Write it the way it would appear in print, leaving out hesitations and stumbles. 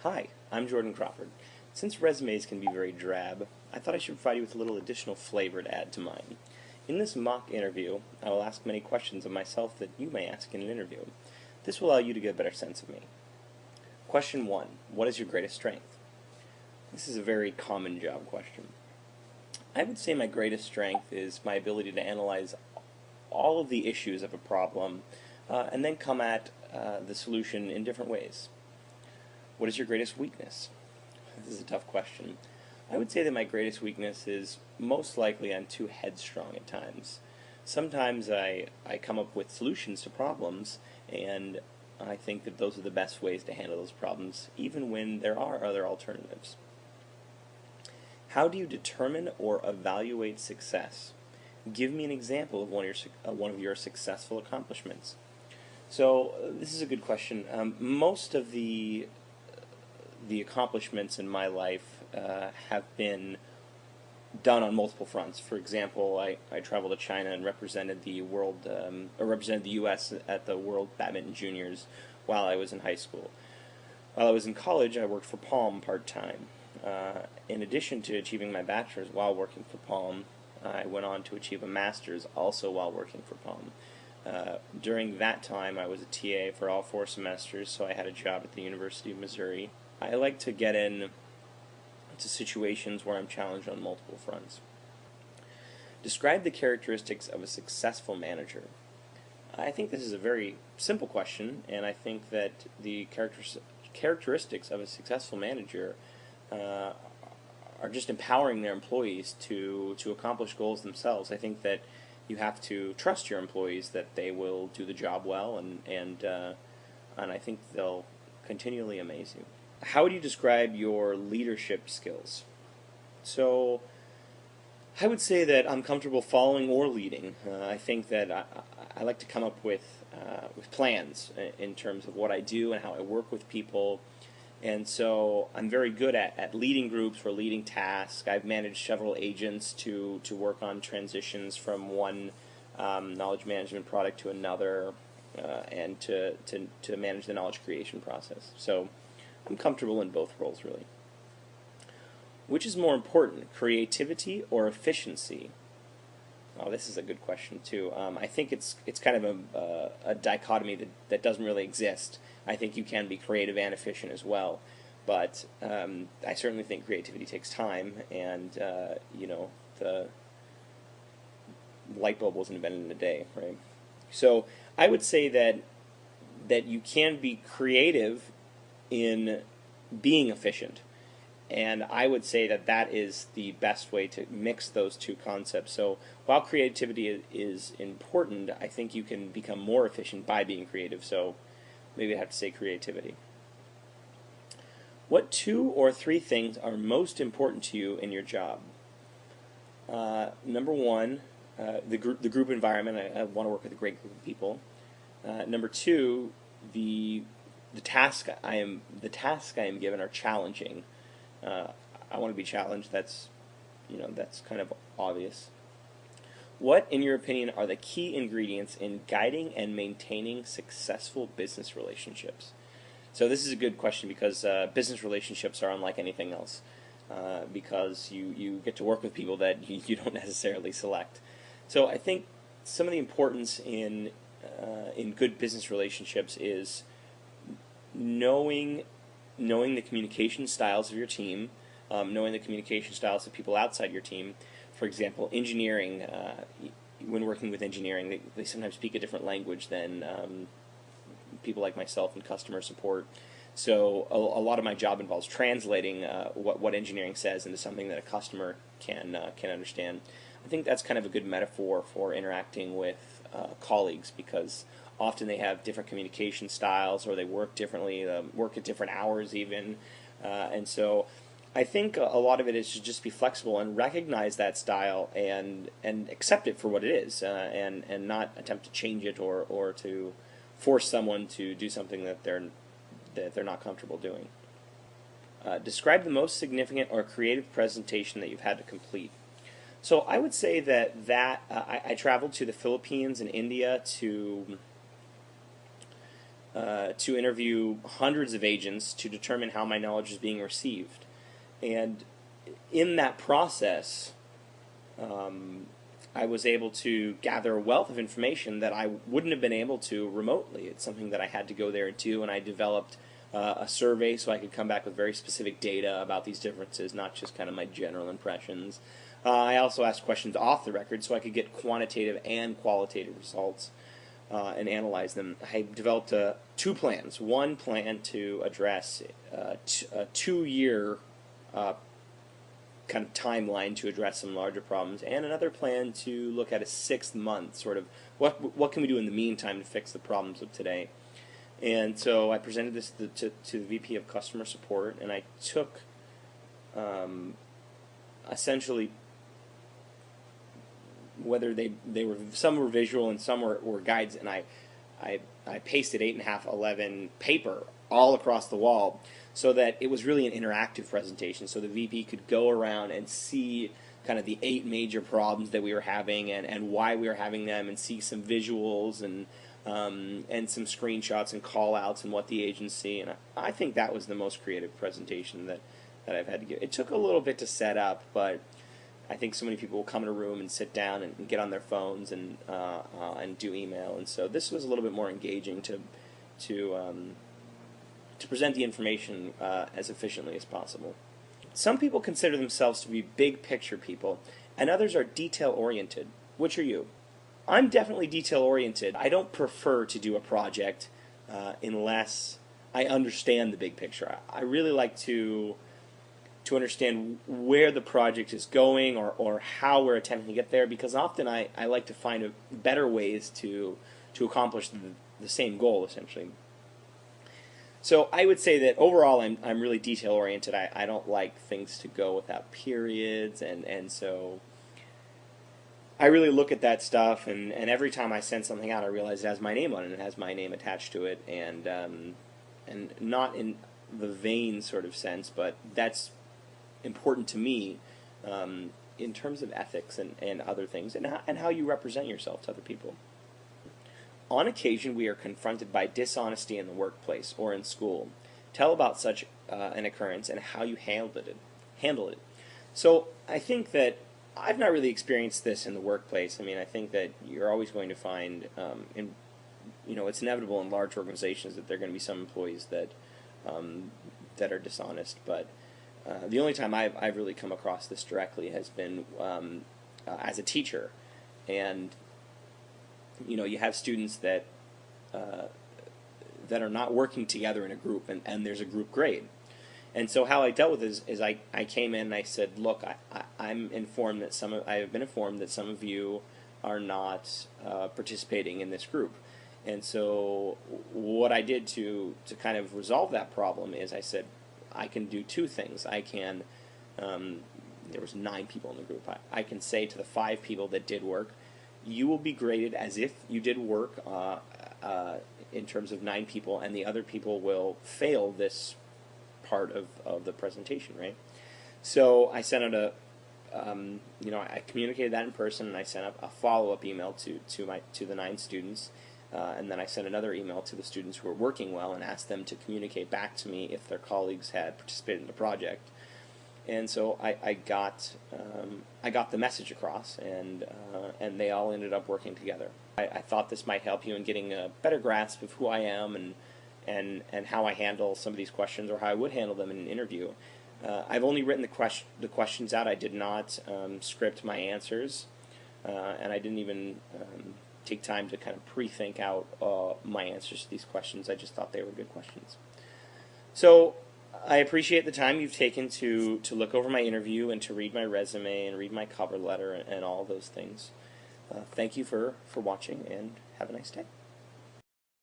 Hi, I'm Jordan Crawford. Since resumes can be very drab, I thought I should provide you with a little additional flavor to add to mine. In this mock interview, I will ask many questions of myself that you may ask in an interview. This will allow you to get a better sense of me. Question 1. What is your greatest strength? This is a very common job question. I would say my greatest strength is my ability to analyze all of the issues of a problem and then come at the solution in different ways. What is your greatest weakness? This is a tough question. I would say that my greatest weakness is most likely I'm too headstrong at times. Sometimes I come up with solutions to problems, and I think that those are the best ways to handle those problems, even when there are other alternatives. How do you determine or evaluate success? Give me an example of one of your successful accomplishments. So this is a good question. Most of the accomplishments in my life have been done on multiple fronts. For example, I traveled to China and represented the represented the U.S. at the World Badminton Juniors while I was in high school. While I was in college, I worked for Palm part-time. In addition to achieving my bachelor's while working for Palm, I went on to achieve a master's also while working for Palm. During that time, I was a TA for all 4 semesters, so I had a job at the University of Missouri. I like to get into situations where I'm challenged on multiple fronts. Describe the characteristics of a successful manager. I think this is a very simple question, and I think that the characteristics of a successful manager are just empowering their employees to accomplish goals themselves. I think that you have to trust your employees that they will do the job well, and I think they'll continually amaze you. How would you describe your leadership skills? So I would say that I'm comfortable following or leading. I think that I like to come up with plans in terms of what I do and how I work with people. And so I'm very good at leading groups or leading tasks. I've managed several agents to work on transitions from one knowledge management product to another, and to manage the knowledge creation process. So I'm comfortable in both roles, really. Which is more important, creativity or efficiency? Oh, this is a good question too. I think it's kind of a dichotomy that doesn't really exist. I think you can be creative and efficient as well, but I certainly think creativity takes time, and the light bulb wasn't invented in a day, right? So I would say that you can be creative in being efficient. And I would say that that is the best way to mix those two concepts. So while creativity is important, I think you can become more efficient by being creative. So maybe I have to say creativity. What 2 or 3 things are most important to you in your job? Number 1, the group environment. I want to work with a great group of people. Number 2, the task I am given are challenging. I want to be challenged. That's kind of obvious. What, in your opinion, are the key ingredients in guiding and maintaining successful business relationships? So this is a good question because business relationships are unlike anything else, because you get to work with people that you don't necessarily select. So I think some of the importance in good business relationships is knowing the communication styles of your team, knowing the communication styles of people outside your team. For example, engineering, when working with engineering, they sometimes speak a different language than people like myself in customer support. So a lot of my job involves translating what engineering says into something that a customer can understand. I think that's kind of a good metaphor for interacting with colleagues, because often they have different communication styles, or they work differently, work at different hours even, and so I think a lot of it is to just be flexible and recognize that style and accept it for what it is, and not attempt to change it or to force someone to do something that they're not comfortable doing. Describe the most significant or creative presentation that you've had to complete. So I would say that I traveled to the Philippines and India to to interview hundreds of agents to determine how my knowledge is being received. And in that process, I was able to gather a wealth of information that I wouldn't have been able to remotely. It's something that I had to go there and do, and I developed a survey so I could come back with very specific data about these differences, not just kind of my general impressions. I also asked questions off the record so I could get quantitative and qualitative results and analyze them. I developed two plans. One plan to address a 2-year kind of timeline to address some larger problems, and another plan to look at a 6th month, sort of what can we do in the meantime to fix the problems of today. And so I presented this to the VP of Customer Support, and I took essentially, whether they were, some were visual and some were guides, and I pasted 8.5:11 paper all across the wall so that it was really an interactive presentation, so the VP could go around and see kind of the 8 major problems that we were having and why we were having them, and see some visuals and some screenshots and call-outs and what the agents see. And I think that was the most creative presentation that I've had to give. It took a little bit to set up, but I think so many people will come in a room and sit down and get on their phones and do email, and so this was a little bit more engaging to present the information as efficiently as possible. Some people consider themselves to be big picture people, and others are detail oriented. Which are you? I'm definitely detail oriented. I don't prefer to do a project unless I understand the big picture. I really like to understand where the project is going, or how we're attempting to get there, because often I like to find better ways to accomplish the same goal, essentially. So I would say that overall I'm really detail oriented. I don't like things to go without periods, and so I really look at that stuff, and every time I send something out I realize it has my name on it, it has my name attached to it, and not in the vain sort of sense, but that's important to me in terms of ethics and other things, and how you represent yourself to other people. On occasion, we are confronted by dishonesty in the workplace or in school. Tell about such an occurrence and how you handled it. So I think that I've not really experienced this in the workplace. I mean, I think that you're always going to find, it's inevitable in large organizations that there are going to be some employees that are dishonest. But the only time I've really come across this directly has been as a teacher, and you have students that are not working together in a group, and there's a group grade. And so how I dealt with this is I came in and I said, look, I'm informed that I have been informed that some of you are not participating in this group. And so what I did to kind of resolve that problem is I said, I can do 2 things. I can, there was 9 people in the group. I can say to the 5 people that did work, you will be graded as if you did work in terms of 9 people, and the other people will fail this part of the presentation, right? So I sent out I communicated that in person, and I sent up a follow-up email to the 9 students, and then I sent another email to the students who were working well and asked them to communicate back to me if their colleagues had participated in the project. And so I got the message across, and they all ended up working together. I thought this might help you in getting a better grasp of who I am and how I handle some of these questions, or how I would handle them in an interview. I've only written the questions out. I did not script my answers, and I didn't even take time to kind of pre-think out my answers to these questions. I just thought they were good questions. So I appreciate the time you've taken to look over my interview and to read my resume and read my cover letter and all those things. Thank you for watching, and have a nice day.